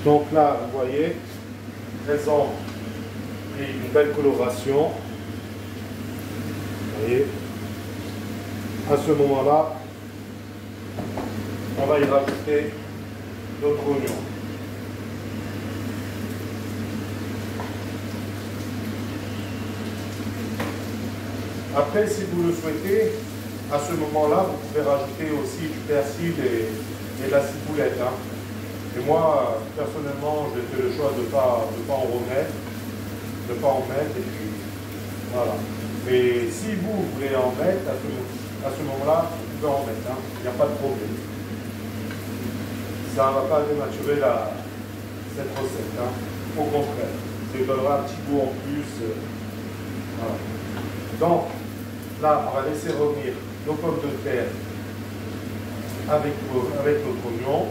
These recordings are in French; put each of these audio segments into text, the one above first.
Donc là, vous voyez, elles ont pris une belle coloration. Vous voyez. À ce moment-là, on va y rajouter notre oignon. Après, si vous le souhaitez, à ce moment-là, vous pouvez rajouter aussi du persil et de la ciboulette. Hein. Et moi, personnellement, j'ai fait le choix de ne pas en remettre, de ne pas en mettre, et puis voilà. Mais si vous voulez en mettre, à ce moment-là, vous pouvez en mettre, hein. Il n'y a pas de problème. Ça ne va pas dénaturer cette recette, hein. Au contraire, ça lui donnera un petit goût en plus. Voilà. Donc, là, on va laisser revenir nos pommes de terre avec notre oignon,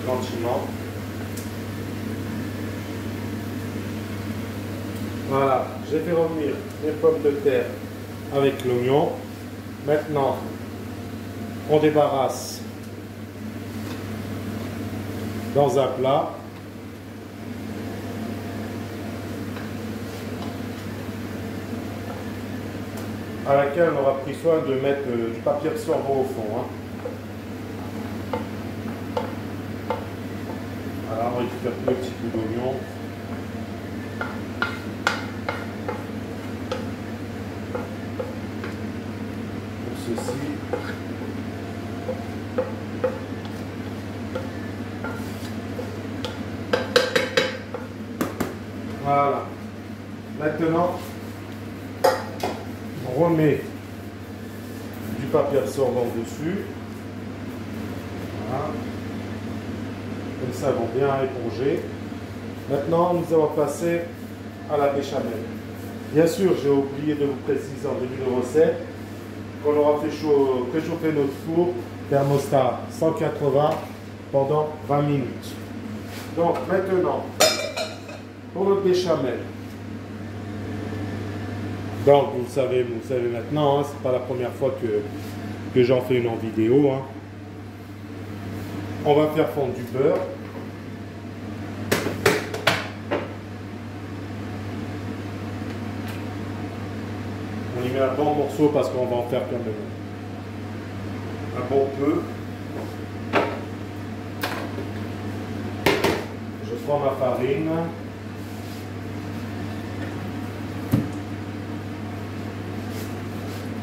gentiment. Voilà, j'ai fait revenir mes pommes de terre avec l'oignon. Maintenant, on débarrasse dans un plat. À laquelle on aura pris soin de mettre du papier absorbant au fond. Hein. Voilà, on récupère tout le petit peu d'oignon. Pour ceci. Voilà. Maintenant, on remet du papier absorbant dessus. Voilà. Comme ça, elles vont bien éponger. Maintenant, nous allons passer à la béchamel. Bien sûr, j'ai oublié de vous préciser en début de recette qu'on aura fait préchauffer notre four thermostat 180 pendant 20 minutes. Donc maintenant, pour notre béchamel, donc vous savez maintenant, hein, c'est pas la première fois que j'en fais une en vidéo. Hein. On va faire fondre du beurre. On y met un bon morceau parce qu'on va en faire quand même un bon peu. Je prends ma farine.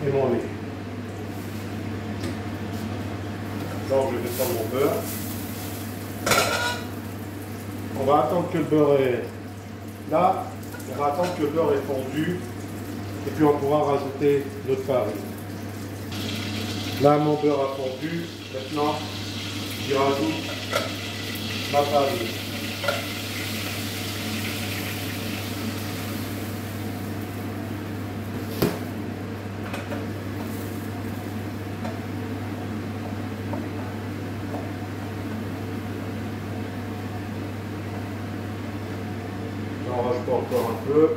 Et mon lait. Donc je vais prendre mon beurre. On va attendre que le beurre est là. On va attendre que le beurre est fondu. Et puis on pourra rajouter notre farine. Là mon beurre a fondu. Maintenant j'y rajoute ma farine. J'en rajoute encore un peu.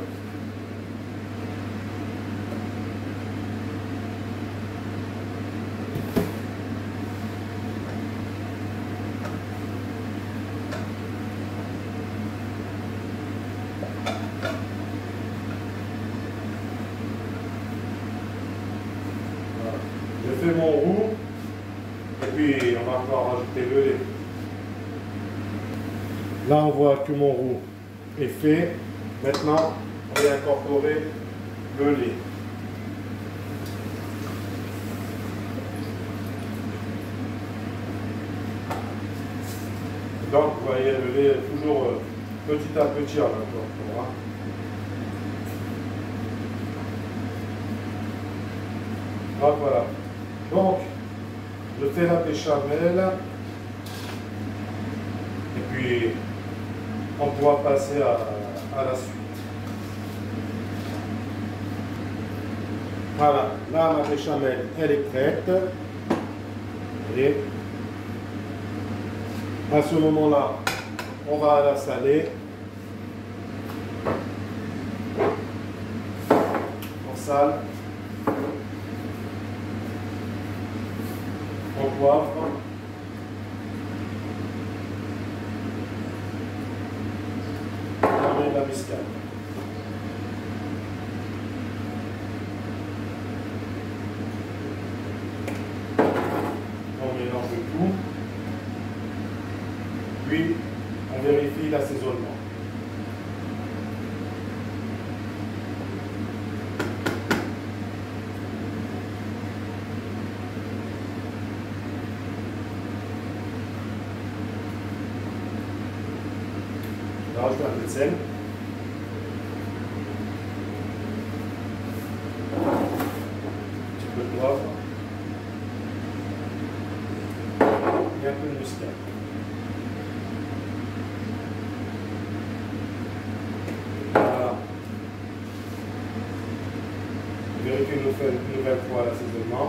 Je fais mon roux et puis on va pouvoir rajouter le lait. Là on voit que mon roux est fait. Maintenant on va incorporer le lait. Donc vous voyez le lait toujours petit à petit en même temps. Donc voilà. Donc, je fais la béchamel. Et puis, on pourra passer à la suite. Voilà. Là, ma béchamel, elle est prête. Et à ce moment-là, on va la saler. On sale. On poivre. muscade. On mélange le tout. Puis, on vérifie l'assaisonnement. Je rajoute un peu de sel. Un petit peu de poivre. Et un peu de muscade. Voilà. Je vérifie une nouvelle fois l'assaisonnement.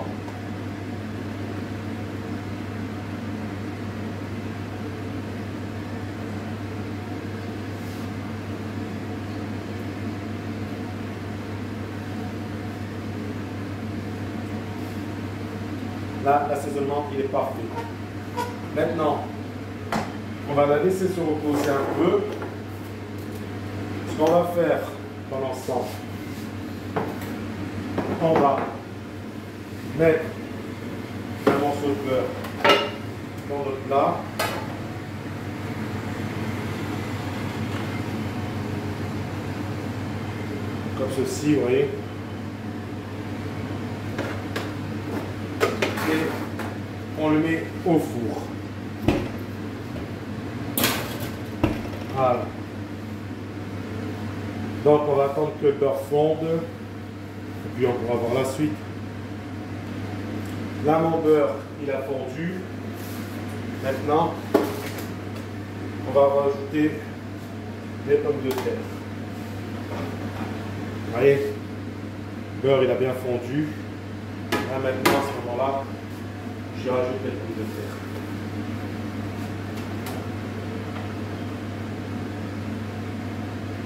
Là, l'assaisonnement, il est parfait. Maintenant, on va la laisser se reposer un peu. Ce qu'on va faire pendant ce temps, on va mettre un morceau de beurre dans notre plat. Comme ceci, vous voyez. Et on le met au four. Voilà. Donc on va attendre que le beurre fonde. Et puis on pourra voir la suite. Là mon beurre il a fondu. Maintenant on va rajouter les pommes de terre. Vous voyez, le beurre il a bien fondu. Là maintenant à ce moment-là, j'y rajoute les pommes de terre.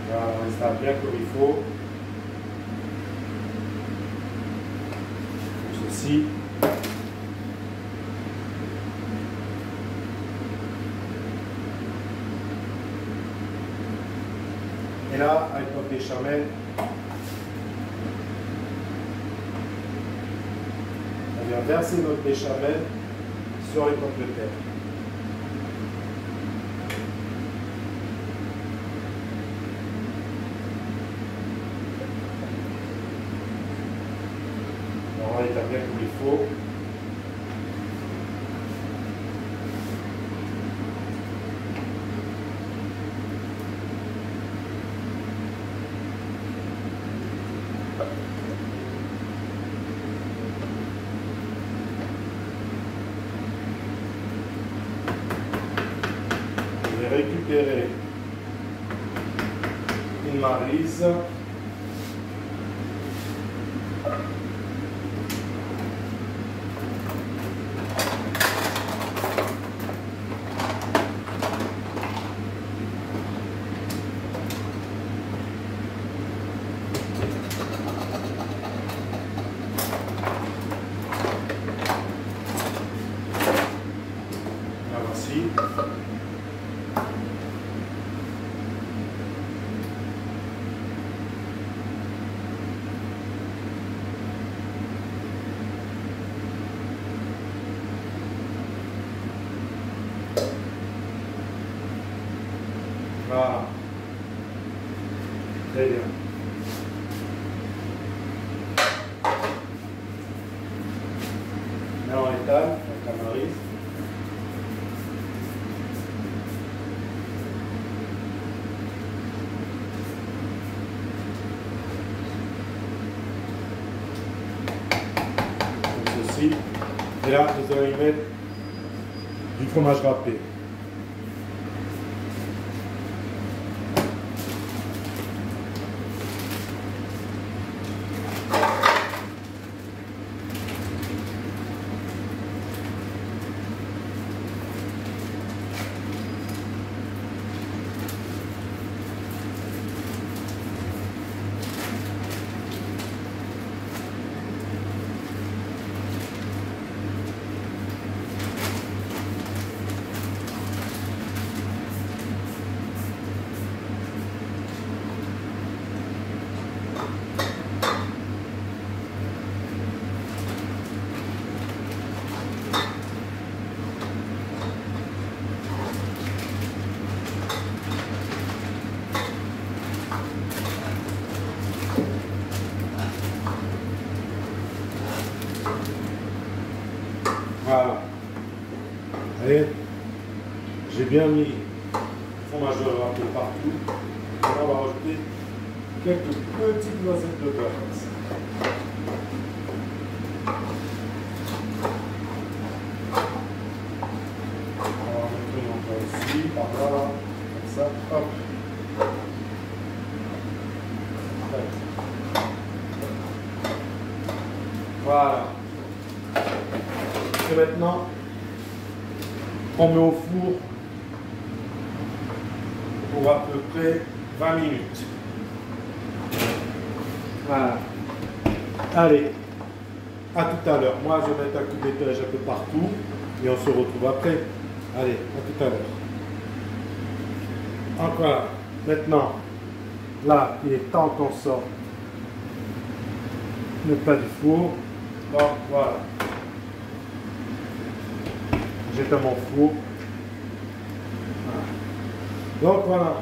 Voilà, on installe bien comme il faut. Comme ceci. Et là, avec notre béchamel, on vient verser notre béchamel sur les pommes de terre. On va établir comme il faut. Je vais récupérer une maryse. La voici. Voilà. Très bien. Là, on étale avec la maryse. Comme ceci. Et là, nous allons y mettre du fromage râpé. Voilà. Vous voyez, j'ai bien mis fromage de râteau partout. Maintenant, on va rajouter quelques petites noisettes de beurre comme ça. On va mettre une encore ici, par là, comme ça, hop. Voilà. Et maintenant, on met au four pour à peu près 20 minutes. Voilà. Allez, à tout à l'heure. Moi, je vais mettre un coup d'étage un peu partout et on se retrouve après. Allez, à tout à l'heure. Encore, maintenant, là, il est temps qu'on sorte le pas du four. Donc, voilà. J'éteins mon four. Voilà. Donc, voilà.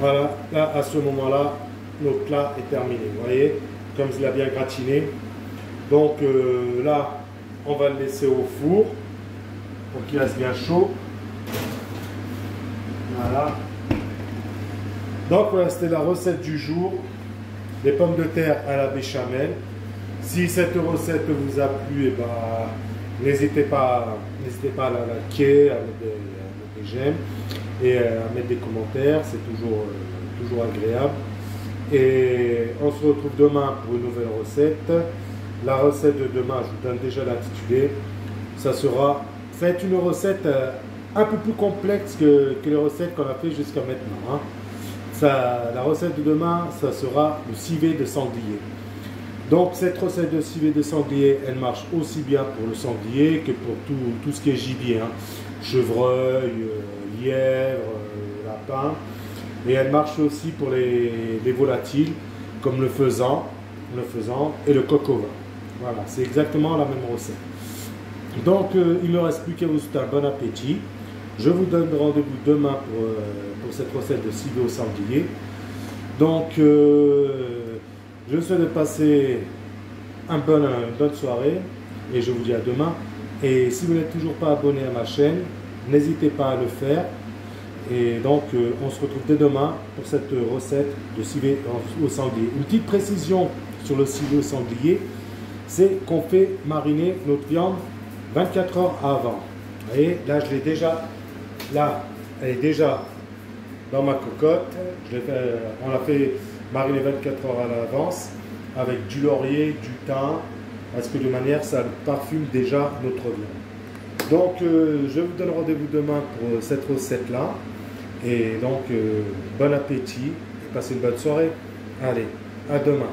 Voilà, là, à ce moment-là, notre plat est terminé. Vous voyez, comme il a bien gratiné. Donc, là, on va le laisser au four pour qu'il reste bien chaud. Voilà. Donc, voilà, c'était la recette du jour. Les pommes de terre à la béchamel. Si cette recette vous a plu, eh ben, n'hésitez pas à la liker, à mettre des j'aime et à mettre des commentaires. C'est toujours agréable. Et on se retrouve demain pour une nouvelle recette. La recette de demain, je vous donne déjà l'intitulé. Ça sera, faites une recette un peu plus complexe que les recettes qu'on a fait jusqu'à maintenant. Hein. La recette de demain, ça sera le civet de sanglier. Donc cette recette de civet de sanglier, elle marche aussi bien pour le sanglier que pour tout ce qui est gibier. Hein. Chevreuil, lièvre, lapin. Et elle marche aussi pour les volatiles, comme le faisan et le coq au vin. Voilà, c'est exactement la même recette. Donc il ne me reste plus qu'à vous souhaiter un bon appétit. Je vous donne rendez-vous demain pour cette recette de civet au sanglier. Donc, je vous souhaite de passer une bonne soirée et je vous dis à demain. Et si vous n'êtes toujours pas abonné à ma chaîne, n'hésitez pas à le faire. Et donc, on se retrouve dès demain pour cette recette de civet au sanglier. Une petite précision sur le civet au sanglier, c'est qu'on fait mariner notre viande 24 heures avant. Vous voyez, là, je l'ai déjà. Là, elle est déjà dans ma cocotte. On l'a fait mariner 24 heures à l'avance avec du laurier, du thym, parce que de manière, ça parfume déjà notre viande. Donc, je vous donne rendez-vous demain pour cette recette-là. Et donc, bon appétit et passez une bonne soirée. Allez, à demain.